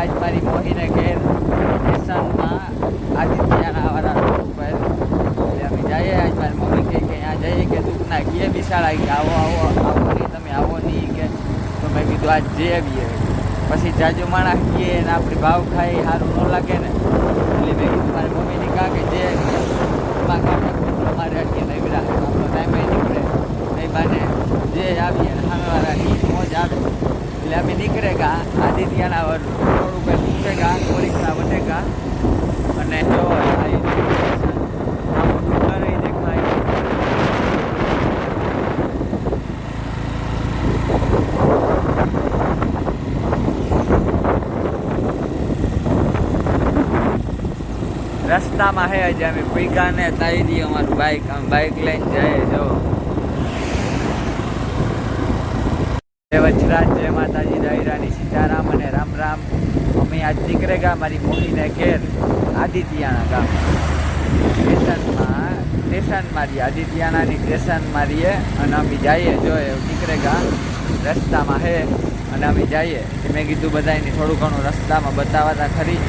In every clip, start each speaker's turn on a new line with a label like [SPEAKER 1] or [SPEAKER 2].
[SPEAKER 1] આજ મારી મોહીને ઘેર સ્ટેશનમાં આદિત્યના વાળા રોડ ઉપર એટલે અમે જઈએ. આજ મારી મમ્મી કહે કે અહીંયા જઈએ કે દુઃખના ઘીએ બિસાડા કે આવો આવો આવો નહીં, તમે આવો નહીં કે. તો મેં કીધું આજ જે આવીએ. પછી જાજુ માણસ કહીએ ને આપણી ભાવ ખાઈ સારું ન લાગે ને, એટલે મેં કીધું મારી મમ્મીને કહા કે જે એમાં કાંઈ મારે આટલી નહીં રાખે, આપણો ટાઈમે નીકળે નહીં બાને જે આવીએ ને સામેવાળાની મોજ આવે. એટલે અમે નીકળેગા આદિત્યના રોડ ઉપર નીકળેગા, કોરિકના વટેગા અને જો દેખાય. રસ્તામાં હે હજી અમે પૈગા ને તાઈ દઈએ અમારું બાઇક, અમે બાઇક લઈને જાય. જો વજરાજ, જય માતાજી, દાયરાની સીતારામ અને રામ રામ. અમે આજ નીકળેગા મારી મોહીને ઘેર આદિત્યના ગામ સ્ટેશન મારીએ, આદિત્યનાની સ્ટેશન મારીએ અને અમે જઈએ. જો નીકળેગા રસ્તામાં હે અને અમે જઈએ. મેં કીધું બધાને થોડું ઘણું રસ્તામાં બતાવતા ખરી.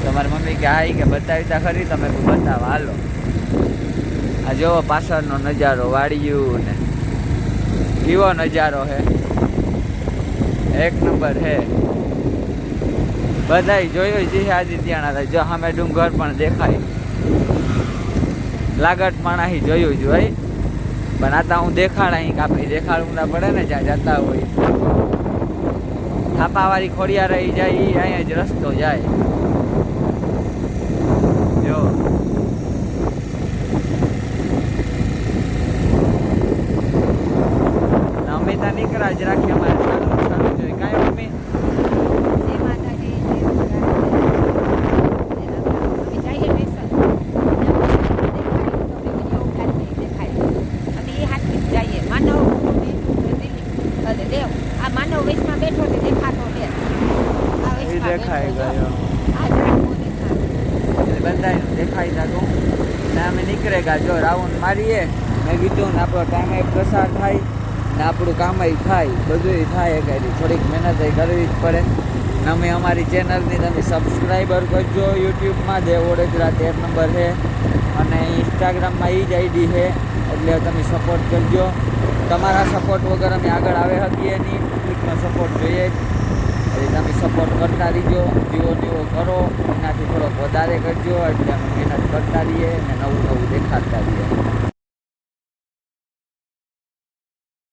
[SPEAKER 1] તો મારી મમ્મી કે હાઈ કે બતાવતા ખરી, તમે બતાવવા હાલો. આ જોવો પાછળનો નજારો, વાડિયું ને કેવો નજારો હે, એક નંબર હે. બધાય જોયું છે આદિત્યના. જો સામે ડુંગર પણ દેખાય, લાગટ માણાહી જોયું જ હોય. પણ આ તો હું દેખાડા કાપી દેખાડવું ના પડે ને, જ્યાં જતા હોય. થાપાવાળી ખોડિયા રહી જાય, અહીંયા જ રસ્તો જાય. જો અમે ત્યાં નીકળ્યા જ રાખીએ, અમારે સારું જોઈએ કાંઈ મમ્મી. દેખાઈ ગયો બધા દેખાઈ જાગો ને અમે નીકળેગા. જો રાઉન્ડ મારીએ, મેં કીધું ને આપણો ટાઈમ પસાર થાય ને આપણું કામ થાય, બધું થાય. કરી થોડીક મહેનત કરવી જ પડે ને. અમે અમારી ચેનલની તમે સબસ્ક્રાઈબર કરજો. યુટ્યુબમાં દેવ વડોદરા 13 નંબર છે અને ઇન્સ્ટાગ્રામમાં એ જ આઈડી છે, એટલે તમે સપોર્ટ કરજો. તમારા સપોર્ટ વગર અમે આગળ આવે શકીએ નહીં, પબ્લિકનો સપોર્ટ જોઈએ જ. એટલે તમે સપોર્ટ કરતા રહીજો, જેવો તેવો કરો, એનાથી થોડોક વધારે કરજો, એટલે અમે મહેનત કરતા રહીએ અને નવું નવું દેખાડતા રહીએ.